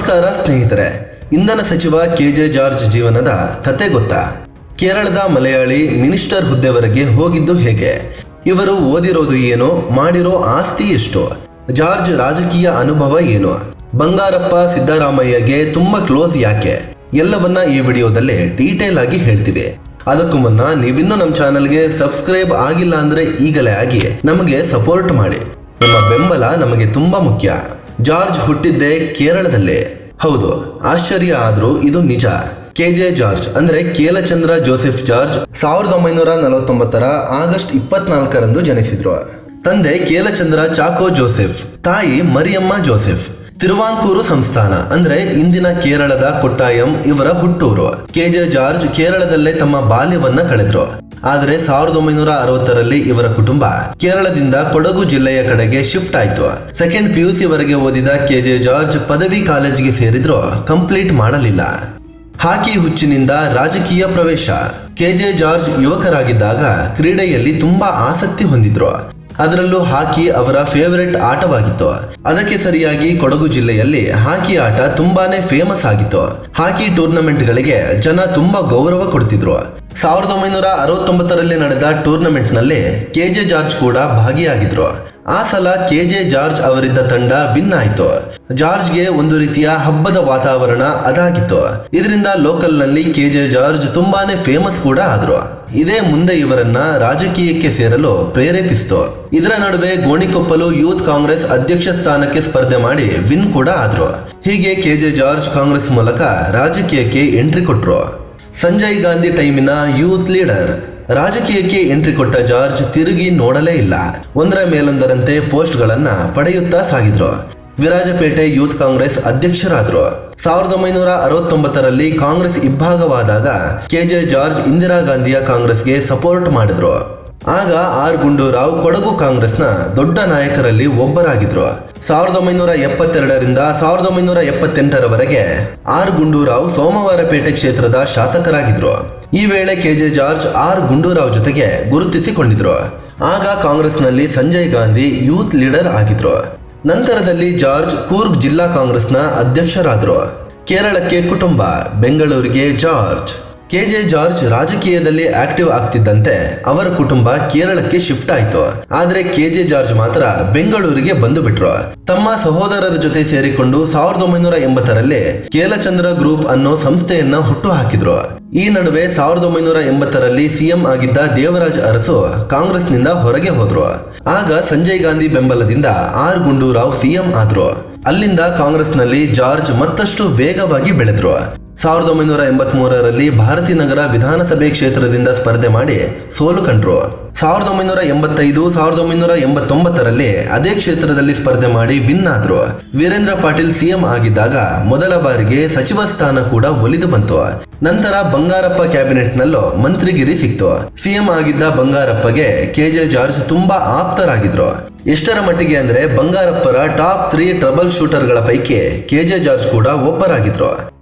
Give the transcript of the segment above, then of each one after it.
ನಮಸ್ಕಾರ ಸ್ನೇಹಿತರೆ, ಇಂಧನ ಸಚಿವ ಕೆಜೆ ಜಾರ್ಜ್ ಜೀವನದ ಕತೆ ಗೊತ್ತಾ? ಕೇರಳದ ಮಲಯಾಳಿ ಮಿನಿಸ್ಟರ್ ಹುದ್ದೆವರೆಗೆ ಹೋಗಿದ್ದು ಹೇಗೆ? ಇವರು ಓದಿರೋದು ಏನು, ಮಾಡಿರೋ ಆಸ್ತಿ ಎಷ್ಟು, ಜಾರ್ಜ್ ರಾಜಕೀಯ ಅನುಭವ ಏನು, ಬಂಗಾರಪ್ಪ ಸಿದ್ದರಾಮಯ್ಯಗೆ ತುಂಬಾ ಕ್ಲೋಸ್ ಯಾಕೆ, ಎಲ್ಲವನ್ನ ಈ ವಿಡಿಯೋದಲ್ಲಿ ಡೀಟೇಲ್ ಆಗಿ ಹೇಳ್ತೀವಿ. ಅದಕ್ಕೂ ಮುನ್ನ ನೀವಿನ್ನೂ ನಮ್ಮ ಚಾನಲ್ಗೆ ಸಬ್ಸ್ಕ್ರೈಬ್ ಆಗಿಲ್ಲ ಅಂದ್ರೆ ಈಗಲೇ ಆಗಿ ನಮಗೆ ಸಪೋರ್ಟ್ ಮಾಡಿ. ನಿಮ್ಮ ಬೆಂಬಲ ನಮಗೆ ತುಂಬಾ ಮುಖ್ಯ. ಜಾರ್ಜ್ ಹುಟ್ಟಿದ್ದೇ ಕೇರಳದಲ್ಲೇ. ಹೌದು, ಆಶ್ಚರ್ಯ ಆದ್ರೂ ಇದು ನಿಜ. ಕೆಜೆ ಜಾರ್ಜ್ ಅಂದ್ರೆ ಕೇಲಚಂದ್ರ ಜೋಸೆಫ್ ಜಾರ್ಜ್ 1949 ಆಗಸ್ಟ್ 24ರಂದು ಜನಿಸಿದ್ರು. ತಂದೆ ಕೇಲಚಂದ್ರ ಚಾಕೋ ಜೋಸೆಫ್, ತಾಯಿ ಮರಿಯಮ್ಮ ಜೋಸೆಫ್. ತಿರುವಾಂಕೂರು ಸಂಸ್ಥಾನ ಅಂದ್ರೆ ಇಂದಿನ ಕೇರಳದ ಕೊಟ್ಟಾಯಂ ಇವರ ಹುಟ್ಟೂರು. ಕೆಜೆ ಜಾರ್ಜ್ ಕೇರಳದಲ್ಲೇ ತಮ್ಮ ಬಾಲ್ಯವನ್ನ ಕಳೆದ್ರು. ಆದರೆ 1960ರಲ್ಲಿ ಇವರ ಕುಟುಂಬ ಕೇರಳದಿಂದ ಕೊಡಗು ಜಿಲ್ಲೆಯ ಕಡೆಗೆ ಶಿಫ್ಟ್ ಆಯ್ತು. ಸೆಕೆಂಡ್ PUC ವರೆಗೆ ಓದಿದ ಕೆಜೆ ಜಾರ್ಜ್ ಪದವಿ ಕಾಲೇಜಿಗೆ ಸೇರಿದ್ರು, ಕಂಪ್ಲೀಟ್ ಮಾಡಲಿಲ್ಲ. ಹಾಕಿ ಹುಚ್ಚಿನಿಂದ ರಾಜಕೀಯ ಪ್ರವೇಶ. ಕೆಜೆ ಜಾರ್ಜ್ ಯುವಕರಾಗಿದ್ದಾಗ ಕ್ರೀಡೆಯಲ್ಲಿ ತುಂಬಾ ಆಸಕ್ತಿ ಹೊಂದಿದ್ರು. ಅದರಲ್ಲೂ ಹಾಕಿ ಅವರ ಫೇವರೆಟ್ ಆಟವಾಗಿತ್ತು. ಅದಕ್ಕೆ ಸರಿಯಾಗಿ ಕೊಡಗು ಜಿಲ್ಲೆಯಲ್ಲಿ ಹಾಕಿ ಆಟ ತುಂಬಾನೇ ಫೇಮಸ್ ಆಗಿತ್ತು. ಹಾಕಿ ಟೂರ್ನಮೆಂಟ್ಗಳಿಗೆ ಜನ ತುಂಬಾ ಗೌರವ ಕೊಡ್ತಿದ್ರು. 1969ರಲ್ಲಿ ನಡೆದ ಟೂರ್ನಮೆಂಟ್ ನಲ್ಲಿ ಕೆಜೆ ಜಾರ್ಜ್ ಕೂಡ ಭಾಗಿಯಾಗಿದ್ರು. ಆ ಸಲ ಕೆಜೆ ಜಾರ್ಜ್ ಅವರಿದ್ದ ತಂಡ ವಿನ್ ಆಯ್ತು. ಜಾರ್ಜ್ಗೆ ಒಂದು ರೀತಿಯ ಹಬ್ಬದ ವಾತಾವರಣ ಅದಾಗಿತ್ತು. ಇದರಿಂದ ಲೋಕಲ್ ನಲ್ಲಿ ಕೆಜೆ ಜಾರ್ಜ್ ತುಂಬಾನೇ ಫೇಮಸ್ ಕೂಡ ಆದ್ರು. ಇದೇ ಮುಂದೆ ಇವರನ್ನ ರಾಜಕೀಯಕ್ಕೆ ಸೇರಲು ಪ್ರೇರೇಪಿಸಿತು. ಇದರ ನಡುವೆ ಗೋಣಿಕೊಪ್ಪಲು ಯೂತ್ ಕಾಂಗ್ರೆಸ್ ಅಧ್ಯಕ್ಷ ಸ್ಥಾನಕ್ಕೆ ಸ್ಪರ್ಧೆ ಮಾಡಿ ವಿನ್ ಕೂಡ ಆದ್ರು. ಹೀಗೆ ಕೆಜೆ ಜಾರ್ಜ್ ಕಾಂಗ್ರೆಸ್ ಮೂಲಕ ರಾಜಕೀಯಕ್ಕೆ ಎಂಟ್ರಿ ಕೊಟ್ರು. ಸಂಜಯ್ ಗಾಂಧಿ ಟೈಮಿನ ಯೂತ್ ಲೀಡರ್. ರಾಜಕೀಯಕ್ಕೆ ಎಂಟ್ರಿ ಕೊಟ್ಟ ಜಾರ್ಜ್ ತಿರುಗಿ ನೋಡಲೇ ಇಲ್ಲ. ಒಂದರ ಮೇಲೊಂದರಂತೆ ಪೋಸ್ಟ್ ಗಳನ್ನ ಪಡೆಯುತ್ತಾ ಸಾಗಿದ್ರು. ವಿರಾಜಪೇಟೆ ಯೂತ್ ಕಾಂಗ್ರೆಸ್ ಅಧ್ಯಕ್ಷರಾದ್ರು. 1969ರಲ್ಲಿ ಕಾಂಗ್ರೆಸ್ ಇಬ್ಬಾಗವಾದಾಗ ಕೆಜೆ ಜಾರ್ಜ್ ಇಂದಿರಾ ಗಾಂಧಿಯ ಕಾಂಗ್ರೆಸ್ಗೆ ಸಪೋರ್ಟ್ ಮಾಡಿದ್ರು. ಆಗ ಆರ್ ಗುಂಡೂರಾವ್ ಕೊಡಗು ಕಾಂಗ್ರೆಸ್ನ ದೊಡ್ಡ ನಾಯಕರಲ್ಲಿ ಒಬ್ಬರಾಗಿದ್ರು. 1972ರಿಂದ 1978ರವರೆಗೆ ಆರ್ ಗುಂಡೂರಾವ್ ಸೋಮವಾರಪೇಟೆ ಕ್ಷೇತ್ರದ ಶಾಸಕರಾಗಿದ್ರು. ಈ ವೇಳೆ ಕೆಜೆ ಜಾರ್ಜ್ ಆರ್ ಗುಂಡೂರಾವ್ ಜೊತೆಗೆ ಗುರುತಿಸಿಕೊಂಡಿದ್ರು. ಆಗ ಕಾಂಗ್ರೆಸ್ನಲ್ಲಿ ಸಂಜಯ್ ಗಾಂಧಿ ಯೂತ್ ಲೀಡರ್ ಆಗಿದ್ರು. ನಂತರದಲ್ಲಿ ಜಾರ್ಜ್ ಕೂರ್ಗ್ ಜಿಲ್ಲಾ ಕಾಂಗ್ರೆಸ್ನ ಅಧ್ಯಕ್ಷರಾದ್ರು. ಕೇರಳಕ್ಕೆ ಕುಟುಂಬ, ಬೆಂಗಳೂರಿಗೆ ಜಾರ್ಜ್. ಕೆಜೆ ಜಾರ್ಜ್ ರಾಜಕೀಯದಲ್ಲಿ ಆಕ್ಟಿವ್ ಆಗ್ತಿದ್ದಂತೆ ಅವರ ಕುಟುಂಬ ಕೇರಳಕ್ಕೆ ಶಿಫ್ಟ್ ಆಯ್ತು. ಆದ್ರೆ ಕೆಜೆ ಜಾರ್ಜ್ ಮಾತ್ರ ಬೆಂಗಳೂರಿಗೆ ಬಂದು ಬಿಟ್ರು. ತಮ್ಮ ಸಹೋದರರ ಜೊತೆ ಸೇರಿಕೊಂಡು 1980ರಲ್ಲಿ ಕೇಲಚಂದ್ರ ಗ್ರೂಪ್ ಅನ್ನೋ ಸಂಸ್ಥೆಯನ್ನ ಹುಟ್ಟು ಹಾಕಿದ್ರು. ಈ ನಡುವೆ 1980ರಲ್ಲಿ CM ಆಗಿದ್ದ ದೇವರಾಜ್ ಅರಸು ಕಾಂಗ್ರೆಸ್ನಿಂದ ಹೊರಗೆ ಹೋದ್ರು. ಆಗ ಸಂಜಯ್ ಗಾಂಧಿ ಬೆಂಬಲದಿಂದ ಆರ್ ಗುಂಡೂರಾವ್ CM ಆದ್ರು. ಅಲ್ಲಿಂದ ಕಾಂಗ್ರೆಸ್ನಲ್ಲಿ ಜಾರ್ಜ್ ಮತ್ತಷ್ಟು ವೇಗವಾಗಿ ಬೆಳೆದ್ರು. 1983ರಲ್ಲಿ ಭಾರತೀನಗರ ವಿಧಾನಸಭೆ ಕ್ಷೇತ್ರದಿಂದ ಸ್ಪರ್ಧೆ ಮಾಡಿ ಸೋಲು ಕಂಡ್ರು. 1985, 1989ರಲ್ಲಿ ಅದೇ ಕ್ಷೇತ್ರದಲ್ಲಿ ಸ್ಪರ್ಧೆ ಮಾಡಿ ವಿನ್ ಆದ್ರು. ವೀರೇಂದ್ರ ಪಾಟೀಲ್ CM ಆಗಿದ್ದಾಗ ಮೊದಲ ಬಾರಿಗೆ ಸಚಿವ ಸ್ಥಾನ ಕೂಡ ಒಲಿದು ಬಂತು. ನಂತರ ಬಂಗಾರಪ್ಪ ಕ್ಯಾಬಿನೆಟ್ ನಲ್ಲೂ ಮಂತ್ರಿಗಿರಿ ಸಿಕ್ತು. CM ಆಗಿದ್ದ ಬಂಗಾರಪ್ಪಗೆ ಕೆಜೆ ಜಾರ್ಜ್ ತುಂಬಾ ಆಪ್ತರಾಗಿದ್ರು. ಎಷ್ಟರ ಮಟ್ಟಿಗೆ ಅಂದ್ರೆ ಬಂಗಾರಪ್ಪರ ಟಾಪ್ 3 ಟ್ರಬಲ್ ಶೂಟರ್ಗಳ ಪೈಕಿ ಕೆಜೆ ಜಾರ್ಜ್ ಕೂಡ ಒಬ್ಬರಾಗಿದ್ರು.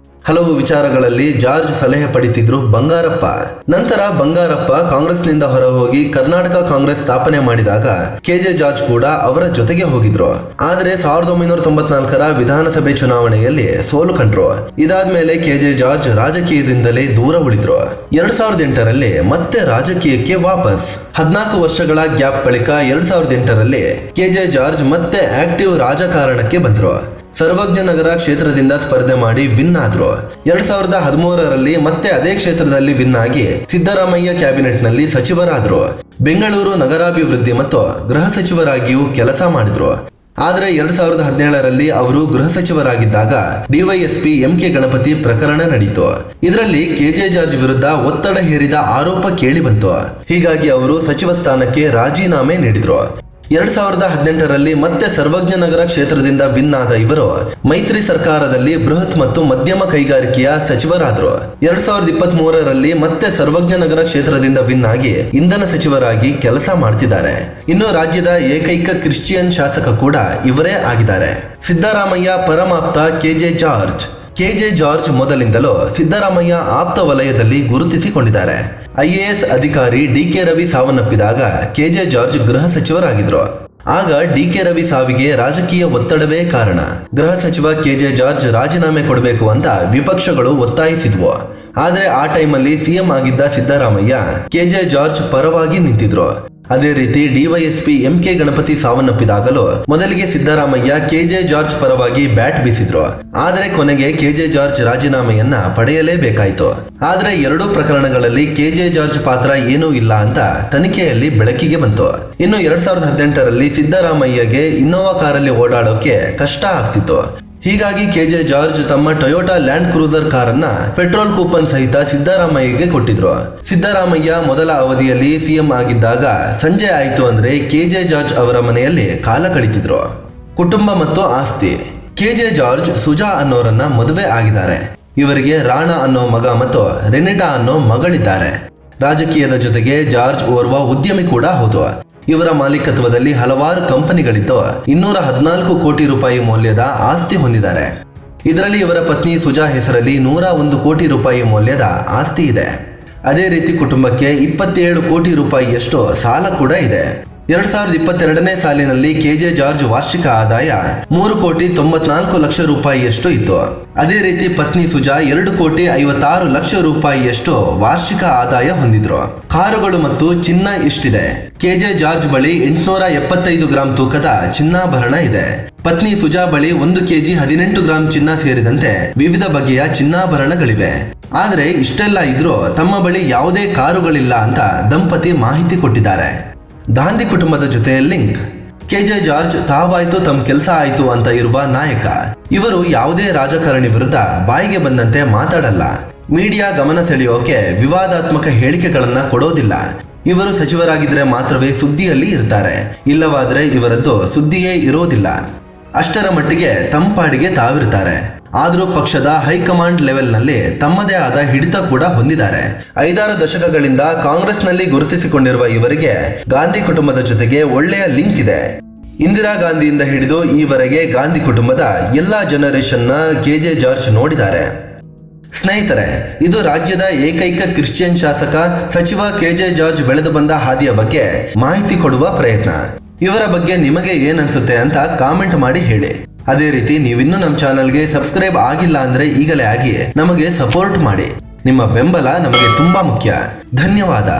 ಹಲವು ವಿಚಾರಗಳಲ್ಲಿ ಜಾರ್ಜ್ ಸಲಹೆ ಪಡಿತಿದ್ರು ಬಂಗಾರಪ್ಪ. ನಂತರ ಬಂಗಾರಪ್ಪ ಕಾಂಗ್ರೆಸ್ನಿಂದ ಹೊರ ಹೋಗಿ ಕರ್ನಾಟಕ ಕಾಂಗ್ರೆಸ್ ಸ್ಥಾಪನೆ ಮಾಡಿದಾಗ ಕೆಜೆ ಜಾರ್ಜ್ ಕೂಡ ಅವರ ಜೊತೆಗೆ ಹೋಗಿದ್ರು. ಆದರೆ 1994ರ ವಿಧಾನಸಭೆ ಚುನಾವಣೆಯಲ್ಲಿ ಸೋಲು ಕಂಡ್ರು. ಇದಾದ್ಮೇಲೆ ಕೆಜೆ ಜಾರ್ಜ್ ರಾಜಕೀಯದಿಂದಲೇ ದೂರ ಉಳಿದ್ರು. 2008ರಲ್ಲಿ ಮತ್ತೆ ರಾಜಕೀಯಕ್ಕೆ ವಾಪಸ್. 14 ವರ್ಷಗಳ ಗ್ಯಾಪ್ ಬಳಿಕ 2008ರಲ್ಲಿ ಕೆಜೆ ಜಾರ್ಜ್ ಮತ್ತೆ ಆಕ್ಟಿವ್ ರಾಜಕಾರಣಕ್ಕೆ ಬಂದ್ರು. ಸರ್ವಜ್ಞ ನಗರ ಕ್ಷೇತ್ರದಿಂದ ಸ್ಪರ್ಧೆ ಮಾಡಿ ವಿನ್ ಆದ್ರು. 2013ರಲ್ಲಿ ಮತ್ತೆ ಅದೇ ಕ್ಷೇತ್ರದಲ್ಲಿ ವಿನ್ ಆಗಿ ಸಿದ್ದರಾಮಯ್ಯ ಕ್ಯಾಬಿನೆಟ್ ನಲ್ಲಿ ಸಚಿವರಾದ್ರು. ಬೆಂಗಳೂರು ನಗರಾಭಿವೃದ್ಧಿ ಮತ್ತು ಗೃಹ ಸಚಿವರಾಗಿಯೂ ಕೆಲಸ ಮಾಡಿದ್ರು. ಆದ್ರೆ 2017ರಲ್ಲಿ ಅವರು ಗೃಹ ಸಚಿವರಾಗಿದ್ದಾಗ DYSP MK ಗಣಪತಿ ಪ್ರಕರಣ ನಡೀತು. ಇದರಲ್ಲಿ ಕೆಜೆ ಜಾರ್ಜ್ ವಿರುದ್ಧ ಒತ್ತಡ ಹೇರಿದ ಆರೋಪ ಕೇಳಿ ಬಂತು. ಹೀಗಾಗಿ ಅವರು ಸಚಿವ ಸ್ಥಾನಕ್ಕೆ ರಾಜೀನಾಮೆ ನೀಡಿದ್ರು. 2018ರಲ್ಲಿ ಮತ್ತೆ ಸರ್ವಜ್ಞ ನಗರ ಕ್ಷೇತ್ರದಿಂದ ವಿನ್ ಆದ ಇವರು ಮೈತ್ರಿ ಸರ್ಕಾರದಲ್ಲಿ ಬೃಹತ್ ಮತ್ತು ಮಧ್ಯಮ ಕೈಗಾರಿಕೆಯ ಸಚಿವರಾದ್ರು. 2023ರಲ್ಲಿ ಮತ್ತೆ ಸರ್ವಜ್ಞ ನಗರ ಕ್ಷೇತ್ರದಿಂದ ವಿನ್ ಆಗಿ ಇಂಧನ ಸಚಿವರಾಗಿ ಕೆಲಸ ಮಾಡ್ತಿದ್ದಾರೆ. ಇನ್ನು ರಾಜ್ಯದ ಏಕೈಕ ಕ್ರಿಶ್ಚಿಯನ್ ಶಾಸಕ ಕೂಡ ಇವರೇ ಆಗಿದ್ದಾರೆ. ಸಿದ್ದರಾಮಯ್ಯ ಪರಮಾಪ್ತ ಕೆಜೆ ಜಾರ್ಜ್. ಕೆಜೆ ಜಾರ್ಜ್ ಮೊದಲಿಂದಲೂ ಸಿದ್ದರಾಮಯ್ಯ ಆಪ್ತ ವಲಯದಲ್ಲಿ ಗುರುತಿಸಿಕೊಂಡಿದ್ದಾರೆ. IAS ಅಧಿಕಾರಿ DK ರವಿ ಸಾವನ್ನಪ್ಪಿದಾಗ ಕೆಜೆ ಜಾರ್ಜ್ ಗೃಹ ಸಚಿವರಾಗಿದ್ರು. ಆಗ ಡಿ.ಕೆ. ರವಿ ಸಾವಿಗೆ ರಾಜಕೀಯ ಒತ್ತಡವೇ ಕಾರಣ. ಗೃಹ ಸಚಿವ ಕೆ.ಜೆ. ಜಾರ್ಜ್ ರಾಜೀನಾಮೆ ಕೊಡಬೇಕು ಅಂತ ವಿಪಕ್ಷಗಳು ಒತ್ತಾಯಿಸಿದ್ವು. ಆದ್ರೆ ಆ ಟೈಮಲ್ಲಿ ಸಿಎಂ ಆಗಿದ್ದ ಸಿದ್ದರಾಮಯ್ಯ ಕೆ.ಜೆ. ಜಾರ್ಜ್ ಪರವಾಗಿ ನಿಂತಿದ್ರು. ಅದೇ ರೀತಿ ಡಿವೈಎಸ್ಪಿ ಎಂ.ಕೆ. ಗಣಪತಿ ಸಾವನ್ನಪ್ಪಿದಾಗಲೂ ಮೊದಲಿಗೆ ಸಿದ್ದರಾಮಯ್ಯ ಕೆ.ಜೆ. ಜಾರ್ಜ್ ಪರವಾಗಿ ಬ್ಯಾಟ್ ಬೀಸಿದ್ರು. ಆದ್ರೆ ಕೊನೆಗೆ ಕೆ.ಜೆ. ಜಾರ್ಜ್ ರಾಜೀನಾಮೆಯನ್ನ ಪಡೆಯಲೇಬೇಕಾಯ್ತು. ಆದ್ರೆ ಎರಡೂ ಪ್ರಕರಣಗಳಲ್ಲಿ ಕೆ.ಜೆ. ಜಾರ್ಜ್ ಪಾತ್ರ ಏನೂ ಇಲ್ಲ ಅಂತ ತನಿಖೆಯಲ್ಲಿ ಬೆಳಕಿಗೆ ಬಂತು. ಇನ್ನು 2018ರಲ್ಲಿ ಸಿದ್ದರಾಮಯ್ಯಗೆ ಇನ್ನೋವಾ ಕಾರಲ್ಲಿ ಓಡಾಡೋಕೆ ಕಷ್ಟ ಆಗ್ತಿತ್ತು. ಹೀಗಾಗಿ ಕೆ.ಜೆ. ಜಾರ್ಜ್ ತಮ್ಮ ಟೊಯೋಟಾ ಲ್ಯಾಂಡ್ ಕ್ರೂಸರ್ ಕಾರನ್ನ ಪೆಟ್ರೋಲ್ ಕೂಪನ್ ಸಹಿತ ಸಿದ್ದರಾಮಯ್ಯಗೆ ಕೊಟ್ಟಿದ್ರು. ಸಿದ್ದರಾಮಯ್ಯ ಮೊದಲ ಅವಧಿಯಲ್ಲಿ ಸಿಎಂ ಆಗಿದ್ದಾಗ ಸಂಜೆ ಆಯ್ತು ಅಂದ್ರೆ ಕೆ.ಜೆ. ಜಾರ್ಜ್ ಅವರ ಮನೆಯಲ್ಲಿ ಕಾಲ ಕಳೀತಿದ್ರು. ಕುಟುಂಬ ಮತ್ತು ಆಸ್ತಿ. ಕೆ.ಜೆ. ಜಾರ್ಜ್ ಸುಜಾ ಅನ್ನೋರನ್ನ ಮದುವೆ ಆಗಿದ್ದಾರೆ. ಇವರಿಗೆ ರಾಣಾ ಅನ್ನೋ ಮಗ ಮತ್ತು ರೆನಿಟಾ ಅನ್ನೋ ಮಗಳಿದ್ದಾರೆ. ರಾಜಕೀಯದ ಜೊತೆಗೆ ಜಾರ್ಜ್ ಓರ್ವ ಉದ್ಯಮಿ ಕೂಡ ಹೌದು. ಇವರ ಮಾಲೀಕತ್ವದಲ್ಲಿ ಹಲವಾರು ಕಂಪನಿಗಳಿದ್ದು 214 ಕೋಟಿ ರೂಪಾಯಿ ಮೌಲ್ಯದ ಆಸ್ತಿ ಹೊಂದಿದ್ದಾರೆ. ಇದರಲ್ಲಿ ಇವರ ಪತ್ನಿ ಸುಜಾ ಹೆಸರಲ್ಲಿ 101 ಕೋಟಿ ರೂಪಾಯಿ ಮೌಲ್ಯದ ಆಸ್ತಿ ಇದೆ. ಅದೇ ರೀತಿ ಕುಟುಂಬಕ್ಕೆ 27 ಕೋಟಿ ರೂಪಾಯಿಯಷ್ಟು ಸಾಲ ಕೂಡ ಇದೆ. 2022ನೇ ಸಾಲಿನಲ್ಲಿ ಕೆ.ಜೆ. ಜಾರ್ಜ್ ವಾರ್ಷಿಕ ಆದಾಯ 3 ಕೋಟಿ 94 ಲಕ್ಷ ರೂಪಾಯಿಯಷ್ಟು ಇತ್ತು. ಅದೇ ರೀತಿ ಪತ್ನಿ ಸುಜಾ 2 ಕೋಟಿ 56 ಲಕ್ಷ ರೂಪಾಯಿಯಷ್ಟು ವಾರ್ಷಿಕ ಆದಾಯ ಹೊಂದಿದ್ರು. ಕಾರುಗಳು ಮತ್ತು ಚಿನ್ನ ಇಷ್ಟಿದೆ. ಕೆ.ಜೆ. ಜಾರ್ಜ್ ಬಳಿ 875 ಗ್ರಾಂ ತೂಕದ ಚಿನ್ನಾಭರಣ ಇದೆ. ಪತ್ನಿ ಸುಜಾ ಬಳಿ 1 ಕೆಜಿ 18 ಗ್ರಾಂ ಚಿನ್ನ ಸೇರಿದಂತೆ ವಿವಿಧ ಬಗೆಯ ಚಿನ್ನಾಭರಣಗಳಿವೆ. ಆದ್ರೆ ಇಷ್ಟೆಲ್ಲ ಇದ್ರೂ ತಮ್ಮ ಬಳಿ ಯಾವುದೇ ಕಾರುಗಳಿಲ್ಲ ಅಂತ ದಂಪತಿ ಮಾಹಿತಿ ಕೊಟ್ಟಿದ್ದಾರೆ. ಗಾಂಧಿ ಕುಟುಂಬದ ಜೊತೆ ಲಿಂಕ್. ಕೆ.ಜೆ. ಜಾರ್ಜ್ ತಾವಾಯ್ತು ತಮ್ಮ ಕೆಲಸ ಆಯ್ತು ಅಂತ ಇರುವ ನಾಯಕ. ಇವರು ಯಾವುದೇ ರಾಜಕಾರಣಿ ವಿರುದ್ಧ ಬಾಯಿಗೆ ಬಂದಂತೆ ಮಾತಾಡಲ್ಲ. ಮೀಡಿಯಾ ಗಮನ ಸೆಳೆಯೋಕೆ ವಿವಾದಾತ್ಮಕ ಹೇಳಿಕೆಗಳನ್ನ ಕೊಡೋದಿಲ್ಲ. ಇವರು ಸಚಿವರಾಗಿದ್ರೆ ಮಾತ್ರವೇ ಸುದ್ದಿಯಲ್ಲಿ ಇರ್ತಾರೆ. ಇಲ್ಲವಾದ್ರೆ ಇವರದ್ದು ಸುದ್ದಿಯೇ ಇರೋದಿಲ್ಲ. ಅಷ್ಟರ ಮಟ್ಟಿಗೆ ತಂಪಾಡಿಗೆ ತಾವಿರ್ತಾರೆ. ಆದರೂ ಪಕ್ಷದ ಹೈಕಮಾಂಡ್ ಲೆವೆಲ್ನಲ್ಲಿ ತಮ್ಮದೇ ಆದ ಹಿಡಿತ ಕೂಡ ಹೊಂದಿದ್ದಾರೆ. 5-6 ದಶಕಗಳಿಂದ ಕಾಂಗ್ರೆಸ್ನಲ್ಲಿ ಗುರುತಿಸಿಕೊಂಡಿರುವ ಇವರಿಗೆ ಗಾಂಧಿ ಕುಟುಂಬದ ಜೊತೆಗೆ ಒಳ್ಳೆಯ ಲಿಂಕ್ ಇದೆ. ಇಂದಿರಾ ಗಾಂಧಿಯಿಂದ ಹಿಡಿದು ಈವರೆಗೆ ಗಾಂಧಿ ಕುಟುಂಬದ ಎಲ್ಲಾ ಜನರೇಷನ್ನ ಕೆ.ಜೆ. ಜಾರ್ಜ್ ನೋಡಿದ್ದಾರೆ. ಸ್ನೇಹಿತರೆ, ಇದು ರಾಜ್ಯದ ಏಕೈಕ ಕ್ರಿಶ್ಚಿಯನ್ ಶಾಸಕ ಸಚಿವ ಕೆ.ಜೆ. ಜಾರ್ಜ್ ಬೆಳೆದು ಬಂದ ಹಾದಿಯ ಬಗ್ಗೆ ಮಾಹಿತಿ ಕೊಡುವ ಪ್ರಯತ್ನ. ಇವರ ಬಗ್ಗೆ ನಿಮಗೆ ಏನನ್ಸುತ್ತೆ ಅಂತ ಕಾಮೆಂಟ್ ಮಾಡಿ ಹೇಳಿ. ಅದೇ ರೀತಿ ನೀವಿನ್ನೂ ನಮ್ಮ ಚಾನಲ್ಗೆ ಸಬ್ಸ್ಕ್ರೈಬ್ ಆಗಿಲ್ಲ ಅಂದ್ರೆ ಈಗಲೇ ಆಗಿ ನಮಗೆ ಸಪೋರ್ಟ್ ಮಾಡಿ. ನಿಮ್ಮ ಬೆಂಬಲ ನಮಗೆ ತುಂಬಾ ಮುಖ್ಯ. ಧನ್ಯವಾದ.